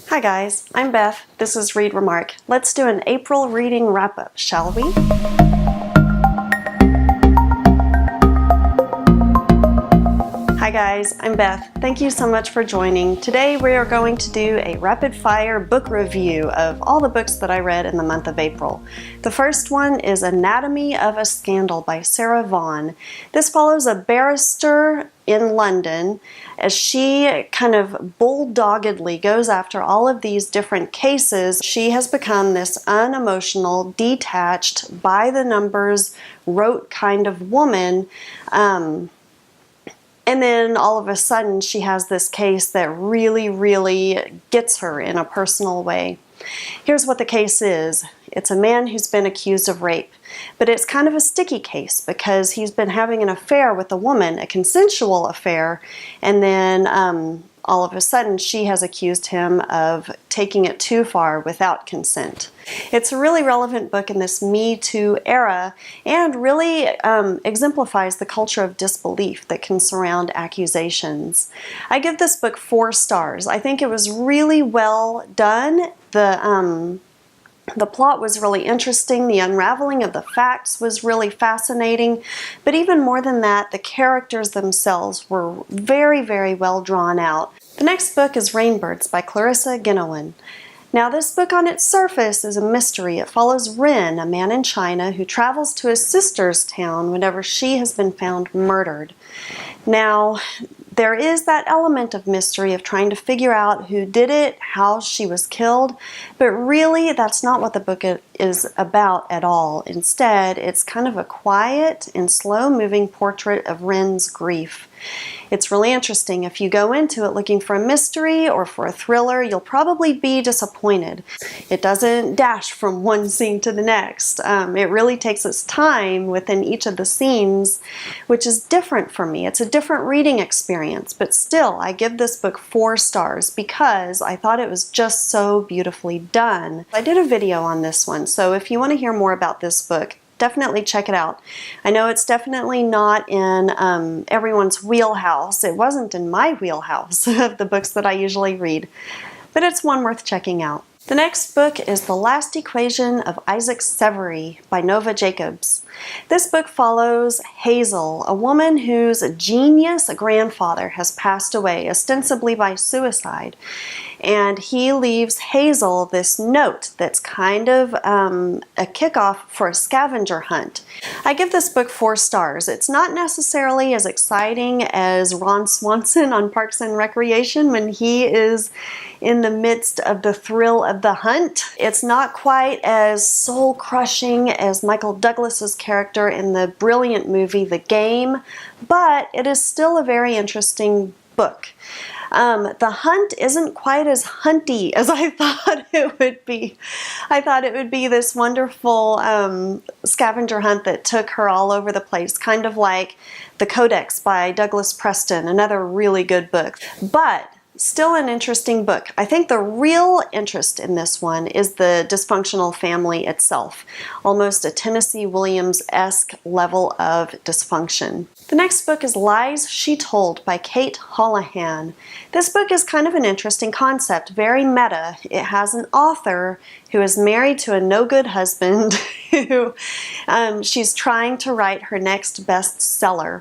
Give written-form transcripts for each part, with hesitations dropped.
Hi guys, I'm Beth. This is Read Remark. Let's do an April reading wrap-up, shall we? Hi guys, I'm Beth. Thank you so much for joining. Today we are going to do a rapid-fire book review of all the books that I read in the month of April. The first one is Anatomy of a Scandal by Sarah Vaughan. This follows a barrister in London as she kind of bulldoggedly goes after all of these different cases. She has become this unemotional, detached, by the numbers, rote kind of woman. And then all of a sudden she has this case that really gets her in a personal way. Here's what the case is. It's a man who's been accused of rape, but it's kind of a sticky case because he's been having an affair with a woman, a consensual affair, and then all of a sudden she has accused him of taking it too far without consent. It's a really relevant book in this Me Too era and really exemplifies the culture of disbelief that can surround accusations. I give this book 4 stars. I think it was really well done. The plot was really interesting. The unraveling of the facts was really fascinating. But even more than that, the characters themselves were very well drawn out. The next book is Rainbirds by Clarissa Guinowen. Now this book on its surface is a mystery. It follows Ren, a man in China who travels to his sister's town whenever she has been found murdered. Now, there is that element of mystery of trying to figure out who did it, how she was killed, but really that's not what the book is about at all. Instead, it's kind of a quiet and slow-moving portrait of Ren's grief. It's really interesting. If you go into it looking for a mystery or for a thriller, you'll probably be disappointed. It doesn't dash from one scene to the next. It really takes its time within each of the scenes, which is different for me. It's a different reading experience, but still, I give this book 4 stars because I thought it was just so beautifully done. I did a video on this one, so if you want to hear more about this book, definitely check it out. I know it's definitely not in everyone's wheelhouse. It wasn't in my wheelhouse of the books that I usually read, but it's one worth checking out. The next book is The Last Equation of Isaac Severy by Nova Jacobs. This book follows Hazel, a woman whose genius grandfather has passed away, ostensibly by suicide. And he leaves Hazel this note that's kind of a kickoff for a scavenger hunt. I give this book 4 stars. It's not necessarily as exciting as Ron Swanson on Parks and Recreation when he is in the midst of the thrill of the hunt. It's not quite as soul-crushing as Michael Douglas's character in the brilliant movie The Game, but it is still a very interesting book. The hunt isn't quite as hunty as I thought it would be. I thought it would be this wonderful scavenger hunt that took her all over the place, kind of like The Codex by Douglas Preston, another really good book. But still an interesting book. I think the real interest in this one is the dysfunctional family itself. Almost a Tennessee Williams-esque level of dysfunction. The next book is Lies She Told by Kate Holohan. This book is kind of an interesting concept, very meta. It has an author who is married to a no-good husband who she's trying to write her next bestseller.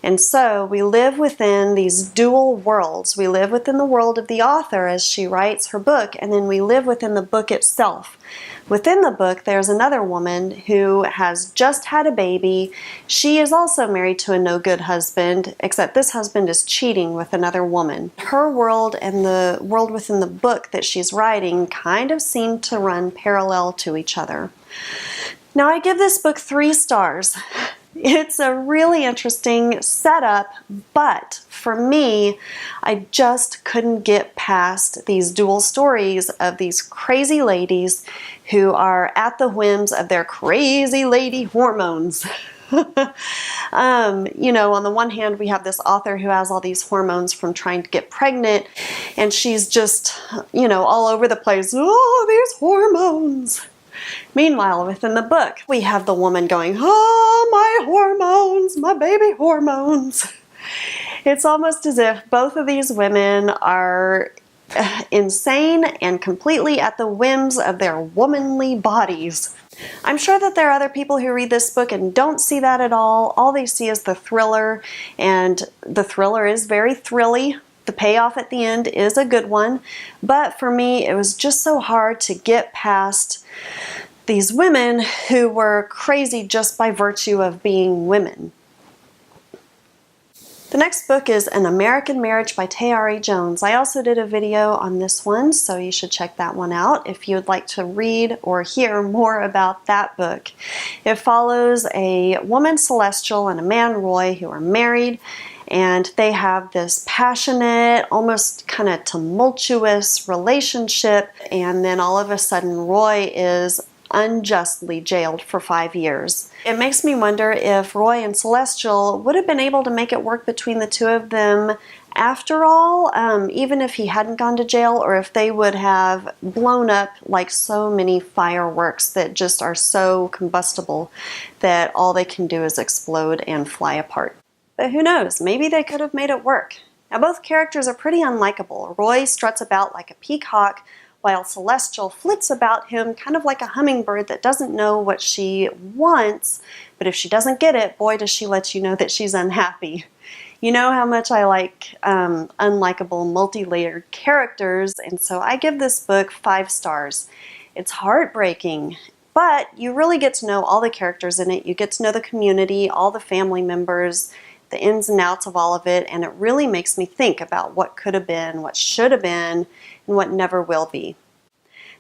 And so we live within these dual worlds. We live within the world of the author as she writes her book, and then we live within the book itself. Within the book, there's another woman who has just had a baby. She is also married to a no-good husband, except this husband is cheating with another woman. Her world and the world within the book that she's writing kind of seem to run parallel to each other. Now, I give this book 3 stars. It's a really interesting setup, but for me, I just couldn't get past these dual stories of these crazy ladies who are at the whims of their crazy lady hormones. You know, on the one hand, we have this author who has all these hormones from trying to get pregnant, and she's just, you know, all over the place. Oh, these hormones. Meanwhile, within the book, we have the woman going, oh, my hormones, my baby hormones. It's almost as if both of these women are insane and completely at the whims of their womanly bodies. I'm sure that there are other people who read this book and don't see that at all. All they see is the thriller, and the thriller is very thrilly. The payoff at the end is a good one, but for me it was just so hard to get past these women who were crazy just by virtue of being women. The next book is An American Marriage by TAYARI Jones. I also did a video on this one, so you should check that one out if you would like to read or hear more about that book. It follows a woman, Celestial, and a man, Roy, who are married, and they have this passionate, almost kind of tumultuous relationship, and then all of a sudden Roy is unjustly jailed for 5 years. It makes me wonder if Roy and Celestial would have been able to make it work between the two of them after all, even if he hadn't gone to jail, or if they would have blown up like so many fireworks that just are so combustible that all they can do is explode and fly apart. But who knows, maybe they could have made it work. Now both characters are pretty unlikable. Roy struts about like a peacock, while Celestial flits about him kind of like a hummingbird that doesn't know what she wants, but if she doesn't get it, boy does she let you know that she's unhappy. You know how much I like unlikable, multi-layered characters, and so I give this book 5 stars. It's heartbreaking, but you really get to know all the characters in it. You get to know the community, all the family members, the ins and outs of all of it, and it really makes me think about what could have been, what should have been, and what never will be.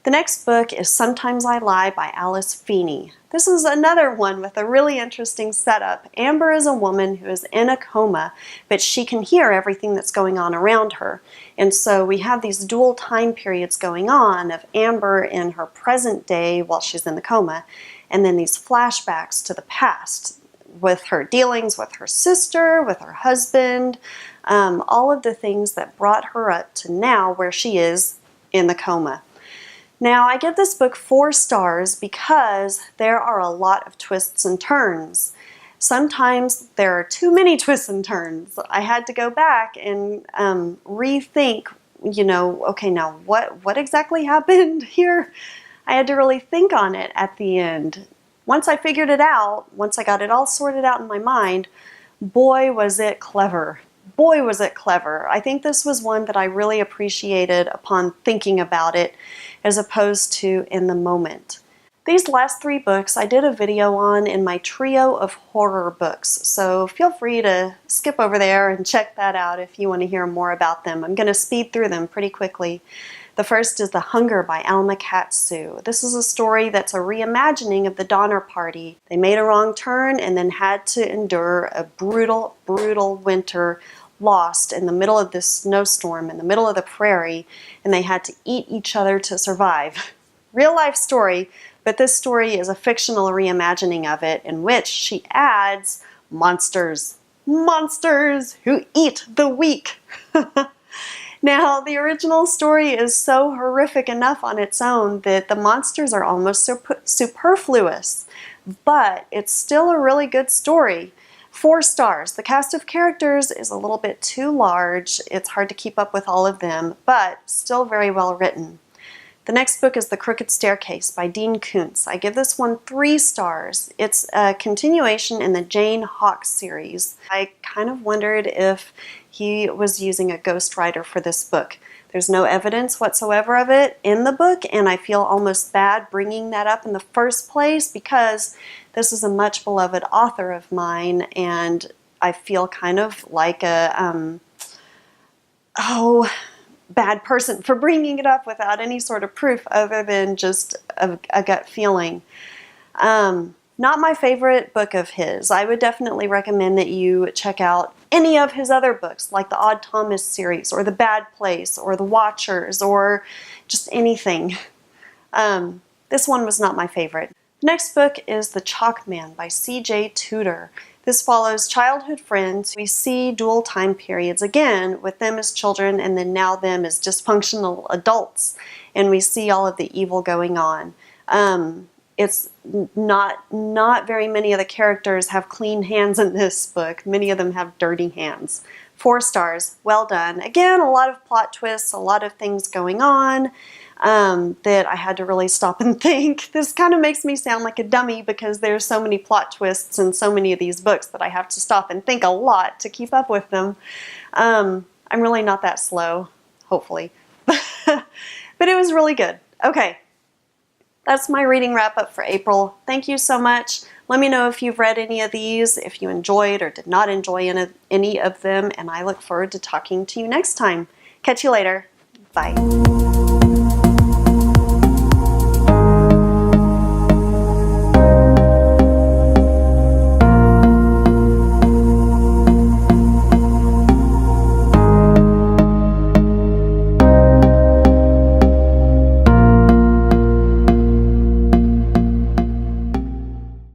The next book is Sometimes I Lie by Alice Feeney. This is another one with a really interesting setup. Amber is a woman who is in a coma, but she can hear everything that's going on around her. And so we have these dual time periods going on of Amber in her present day while she's in the coma, and then these flashbacks to the past with her dealings with her sister, with her husband, all of the things that brought her up to now where she is in the coma. Now, I give this book 4 stars because there are a lot of twists and turns. Sometimes there are too many twists and turns. I had to go back and rethink, you know, okay, now what exactly happened here? I had to really think on it at the end. Once I figured it out, once I got it all sorted out in my mind, boy was it clever. Boy was it clever. I think this was one that I really appreciated upon thinking about it as opposed to in the moment. These last 3 books I did a video on in my trio of horror books, so feel free to skip over there and check that out if you want to hear more about them. I'm going to speed through them pretty quickly. The first is The Hunger by Alma Katsu. This is a story that's a reimagining of the Donner Party. They made a wrong turn and then had to endure a brutal, brutal winter lost in the middle of this snowstorm in the middle of the prairie, and they had to eat each other to survive. Real life story, but this story is a fictional reimagining of it in which she adds monsters. Monsters who eat the weak. Now, the original story is so horrific enough on its own that the monsters are almost superfluous, but it's still a really good story. 4 stars. The cast of characters is a little bit too large. It's hard to keep up with all of them, but still very well written. The next book is The Crooked Staircase by Dean Koontz. I give this one 3 stars. It's a continuation in the Jane Hawk series. I kind of wondered if he was using a ghostwriter for this book. There's no evidence whatsoever of it in the book, and I feel almost bad bringing that up in the first place because this is a much beloved author of mine, and I feel kind of like a, bad person for bringing it up without any sort of proof other than just a gut feeling. Not my favorite book of his. I would definitely recommend that you check out any of his other books, like the Odd Thomas series, or The Bad Place, or The Watchers, or just anything. This one was not my favorite. The next book is The Chalk Man by C.J. Tudor. This follows childhood friends. We see dual time periods again with them as children and then now them as dysfunctional adults, and we see all of the evil going on. It's not very many of the characters have clean hands in this book. Many of them have dirty hands. 4 stars. Well done. Again, a lot of plot twists, a lot of things going on that I had to really stop and think. This kind of makes me sound like a dummy because there's so many plot twists in so many of these books that I have to stop and think a lot to keep up with them. I'm really not that slow, hopefully. But it was really good. Okay. That's my reading wrap up for April. Thank you so much. Let me know if you've read any of these, if you enjoyed or did not enjoy any of them, and I look forward to talking to you next time. Catch you later. Bye.